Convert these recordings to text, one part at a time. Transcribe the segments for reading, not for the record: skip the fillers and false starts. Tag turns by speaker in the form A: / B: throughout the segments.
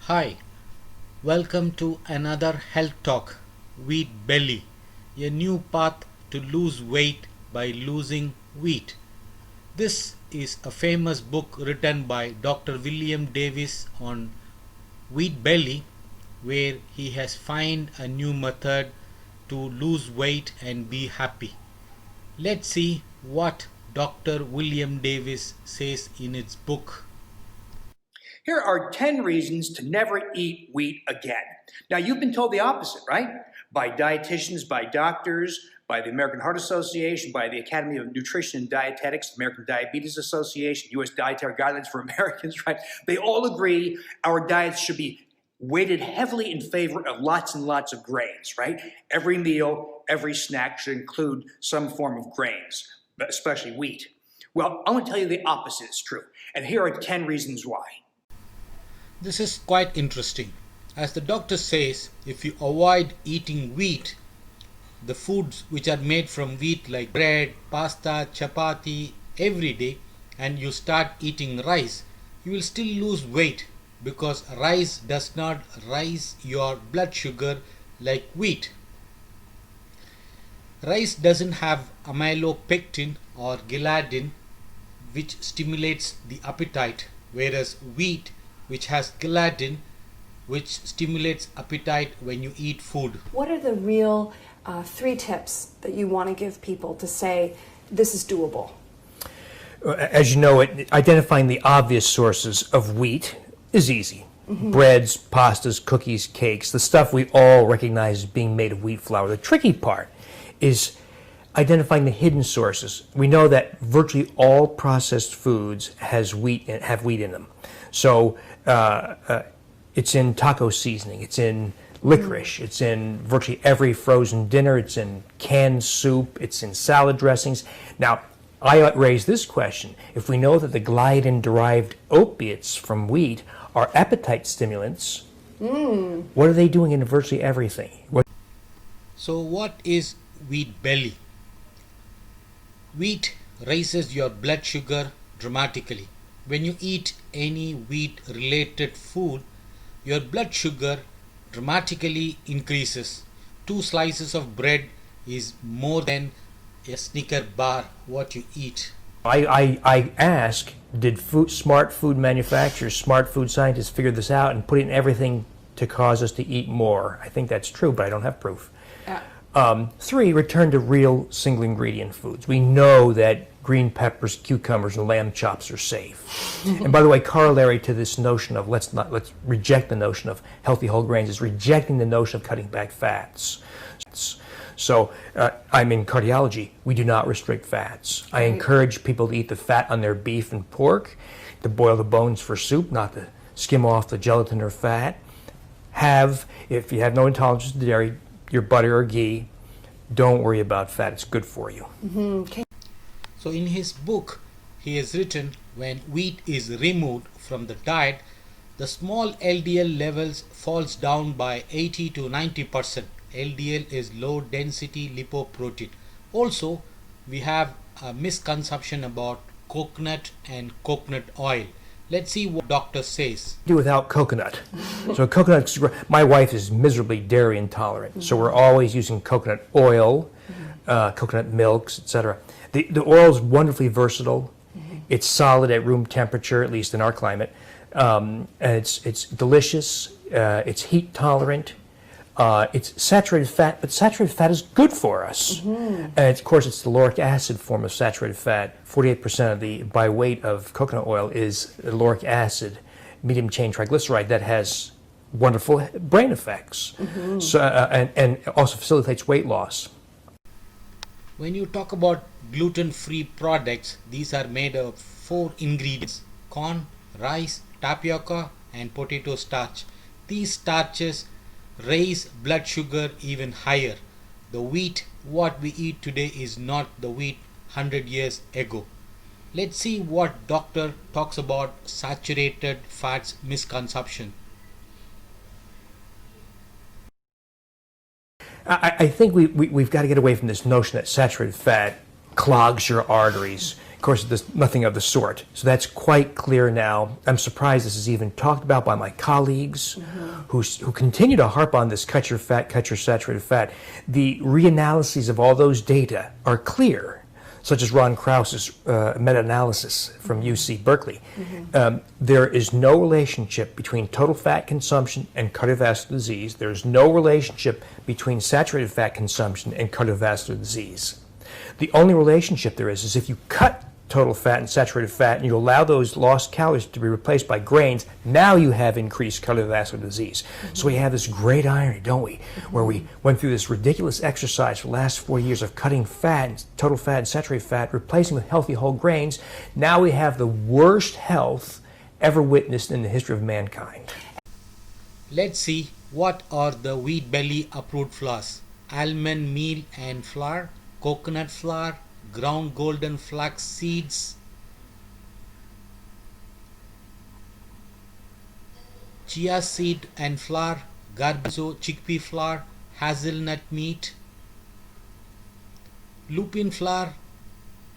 A: Hi, welcome to another health talk. Wheat belly, a new path to lose weight by losing wheat. This is a famous book written by Dr. William Davis on wheat belly, where he has found a new method to lose weight and be happy. Let's see what Dr. William Davis says in its book.
B: Here are 10 reasons to never eat wheat again. Now, you've been told the opposite, right? By dietitians, by doctors, by the American Heart Association, by the Academy of Nutrition and Dietetics, the American Diabetes Association, U.S. Dietary Guidelines for Americans, right? They all agree our diets should be weighted heavily in favor of lots and lots of grains, right? Every meal, every snack should include some form of grains, especially wheat. Well, I'm going to tell you the opposite is true, and here are 10 reasons why.
A: This is quite interesting. As the doctor says, if you avoid eating wheat, the foods which are made from wheat like bread, pasta, chapati every day, and you start eating rice, you will still lose weight because rice does not raise your blood sugar like wheat. Rice doesn't have amylopectin or ghee which stimulates the appetite, whereas wheat which has ghee which stimulates appetite when you eat food.
C: What are the real 3 tips that you want to give people to say this is doable?
D: As you know, identifying the obvious sources of wheat is easy. Breads, pastas, cookies, cakes, the stuff we all recognize as being made of wheat flour. The tricky part is identifying the hidden sources. We know that virtually all processed foods have wheat in them. So it's in taco seasoning, it's in licorice, it's in virtually every frozen dinner, it's in canned soup, it's in salad dressings. Now, I raise this question. If we know that the gliadin-derived opiates from wheat are appetite stimulants, what are they doing in virtually everything?
A: So what is wheat belly? Wheat raises your blood sugar dramatically. When you eat any wheat-related food, your blood sugar dramatically increases. 2 slices of bread is more than a Snicker bar what you eat.
D: I ask, did smart food manufacturers, smart food scientists figure this out and put it in everything to cause us to eat more? I think that's true, but I don't have proof. 3, return to real single ingredient foods. We know that green peppers, cucumbers, and lamb chops are safe. And by the way, corollary to this notion of let's reject the notion of healthy whole grains is rejecting the notion of cutting back fats. So I'm in cardiology. We do not restrict fats. I encourage people to eat the fat on their beef and pork, to boil the bones for soup, not to skim off the gelatin or fat. If you have no intolerance to dairy, your butter or ghee, don't worry about fat. It's good for you.
C: Okay.
A: So in his book, he has written when wheat is removed from the diet, the small LDL levels falls down by 80 to 90%. LDL is low density lipoprotein. Also, we have a misconception about coconut and coconut oil. Let's see what doctor says.
D: Do without coconut. So coconut, my wife is miserably dairy intolerant, so we're always using coconut oil, coconut milks, etc. The oil is wonderfully versatile. It's solid at room temperature, at least in our climate. And it's delicious. It's heat tolerant. It's saturated fat, but saturated fat is good for us. And of course, it's the lauric acid form of saturated fat. 48% of the by weight of coconut oil is lauric acid, medium chain triglyceride that has wonderful brain effects. So and also facilitates weight loss.
A: When you talk about gluten-free products, these are made of 4 ingredients: corn, rice, tapioca, and potato starch. These starches raise blood sugar even higher. The wheat what we eat today is not the wheat 100 years ago. Let's see what doctor talks about saturated fats misconception.
D: I think we've got to get away from this notion that saturated fat clogs your arteries, course, there's nothing of the sort. So that's quite clear now. I'm surprised this is even talked about by my colleagues who continue to harp on this cut your fat, cut your saturated fat. The reanalyses of all those data are clear, such as Ron Krause's meta-analysis from UC Berkeley. There is no relationship between total fat consumption and cardiovascular disease. There's no relationship between saturated fat consumption and cardiovascular disease. The only relationship there is if you cut total fat and saturated fat and you allow those lost calories to be replaced by grains, now you have increased cardiovascular disease. So we have this great irony, don't we, where we went through this ridiculous exercise for the last 4 years of cutting fat, total fat and saturated fat, replacing with healthy whole grains. Now we have the worst health ever witnessed in the history of mankind.
A: Let's see what are the wheat belly approved flours. Almond meal and flour, coconut flour, ground golden flax seeds, chia seed and flour, garbanzo chickpea flour, hazelnut meat, lupin flour,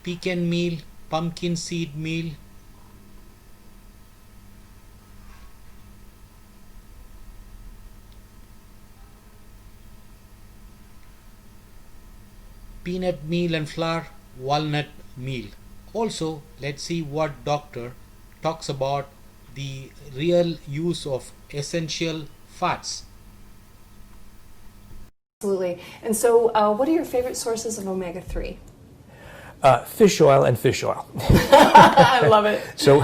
A: pecan meal, pumpkin seed meal, peanut meal and flour, walnut meal. Also, let's see what doctor talks about the real use of essential fats.
C: Absolutely. And so, what are your favorite sources of omega-3?
D: Fish oil and fish oil.
C: I love it.
D: So,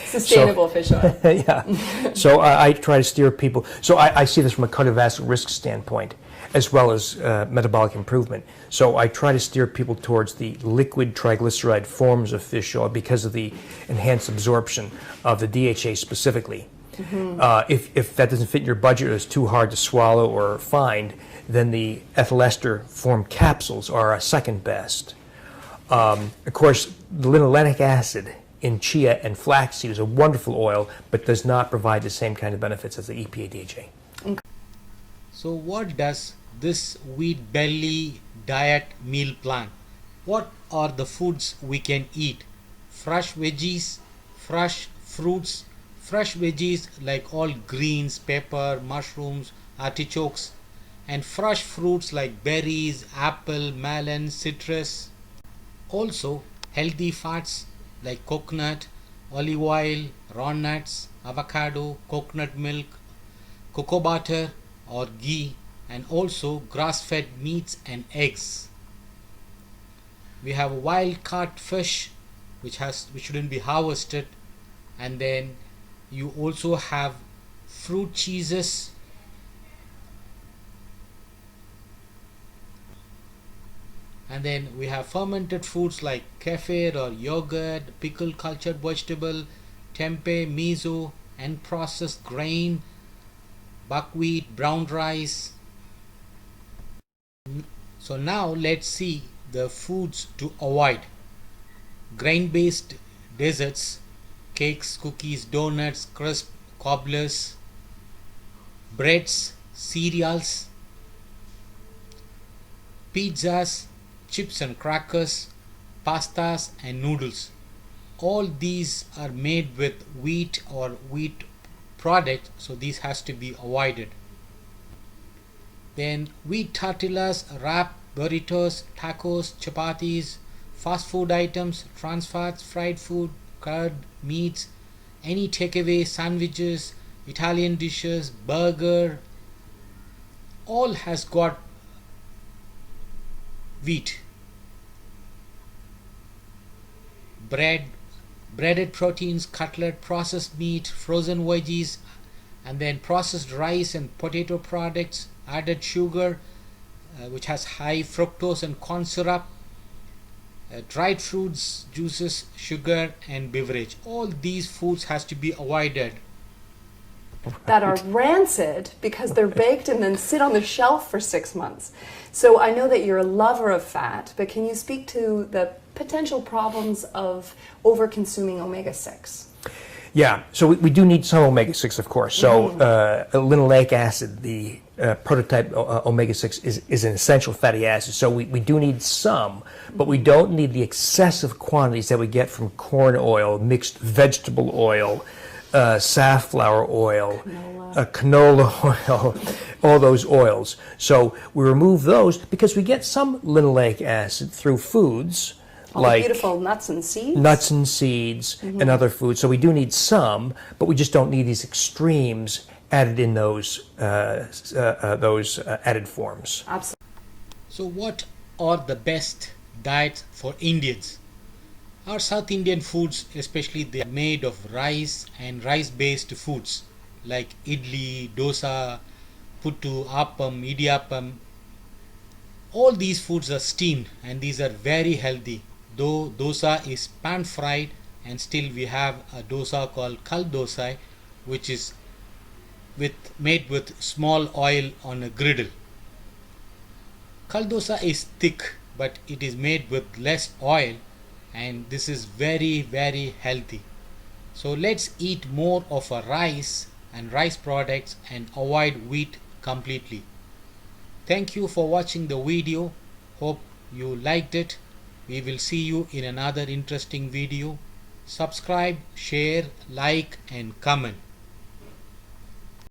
C: Sustainable fish oil.
D: yeah. So I try to steer people. So I see this from a cardiovascular risk standpoint, as well as metabolic improvement. So I try to steer people towards the liquid triglyceride forms of fish oil because of the enhanced absorption of the DHA specifically. If that doesn't fit your budget or is too hard to swallow or find, then the ethyl ester form capsules are a second best. Of course, the linoleic acid in chia and flaxseed is a wonderful oil, but does not provide the same kind of benefits as the EPA DHA.
A: So what does this wheat belly diet meal plan? What are the foods we can eat? Fresh veggies, fresh fruits, fresh veggies like all greens, pepper, mushrooms, artichokes, and fresh fruits like berries, apple, melon, citrus. Also healthy fats like coconut, olive oil, raw nuts, avocado, coconut milk, cocoa butter or ghee, and also grass-fed meats and eggs. We have wild caught fish which shouldn't be harvested, and then you also have fruit cheeses, and then we have fermented foods like kefir or yogurt, pickled cultured vegetable, tempeh, miso, and processed grain, buckwheat, brown rice. So now let's see the foods to avoid. Grain-based desserts, cakes, cookies, donuts, crisp, cobblers, breads, cereals, pizzas, chips and crackers, pastas and noodles. All these are made with wheat or wheat product, so these has to be avoided. Then wheat tortillas, wrap, burritos, tacos, chapatis, fast food items, trans fats, fried food, curd, meats, any takeaway, sandwiches, Italian dishes, burger, all has got wheat. Breaded proteins, cutlet, processed meat, frozen veggies, and then processed rice and potato products, added sugar, which has high fructose and corn syrup, dried fruits, juices, sugar, and beverage. All these foods has to be avoided.
C: That are rancid because they're baked and then sit on the shelf for 6 months. So I know that you're a lover of fat, but can you speak to the potential problems of over-consuming omega-6?
D: Yeah, so we do need some omega-6, of course. So linoleic acid, the prototype omega-6 is an essential fatty acid. So we do need some, but we don't need the excessive quantities that we get from corn oil, mixed vegetable oil, safflower oil, canola oil, all those oils. So we remove those because we get some linoleic acid through foods like
C: beautiful nuts and seeds.
D: Nuts and seeds and other foods. So we do need some, but we just don't need these extremes added in those added forms.
C: Absolutely.
A: So what are the best diets for Indians? Our South Indian foods, especially, they are made of rice and rice-based foods like idli, dosa, puttu, appam, idiyappam. All these foods are steamed and these are very healthy. Though dosa is pan-fried, and still we have a dosa called kal dosai, which is made with small oil on a griddle. Kal dosa is thick, but it is made with less oil, and this is very, very healthy. So let's eat more of a rice and rice products and avoid wheat completely. Thank you for watching the video. Hope you liked it. We will see you in another interesting video. Subscribe, share, like and comment.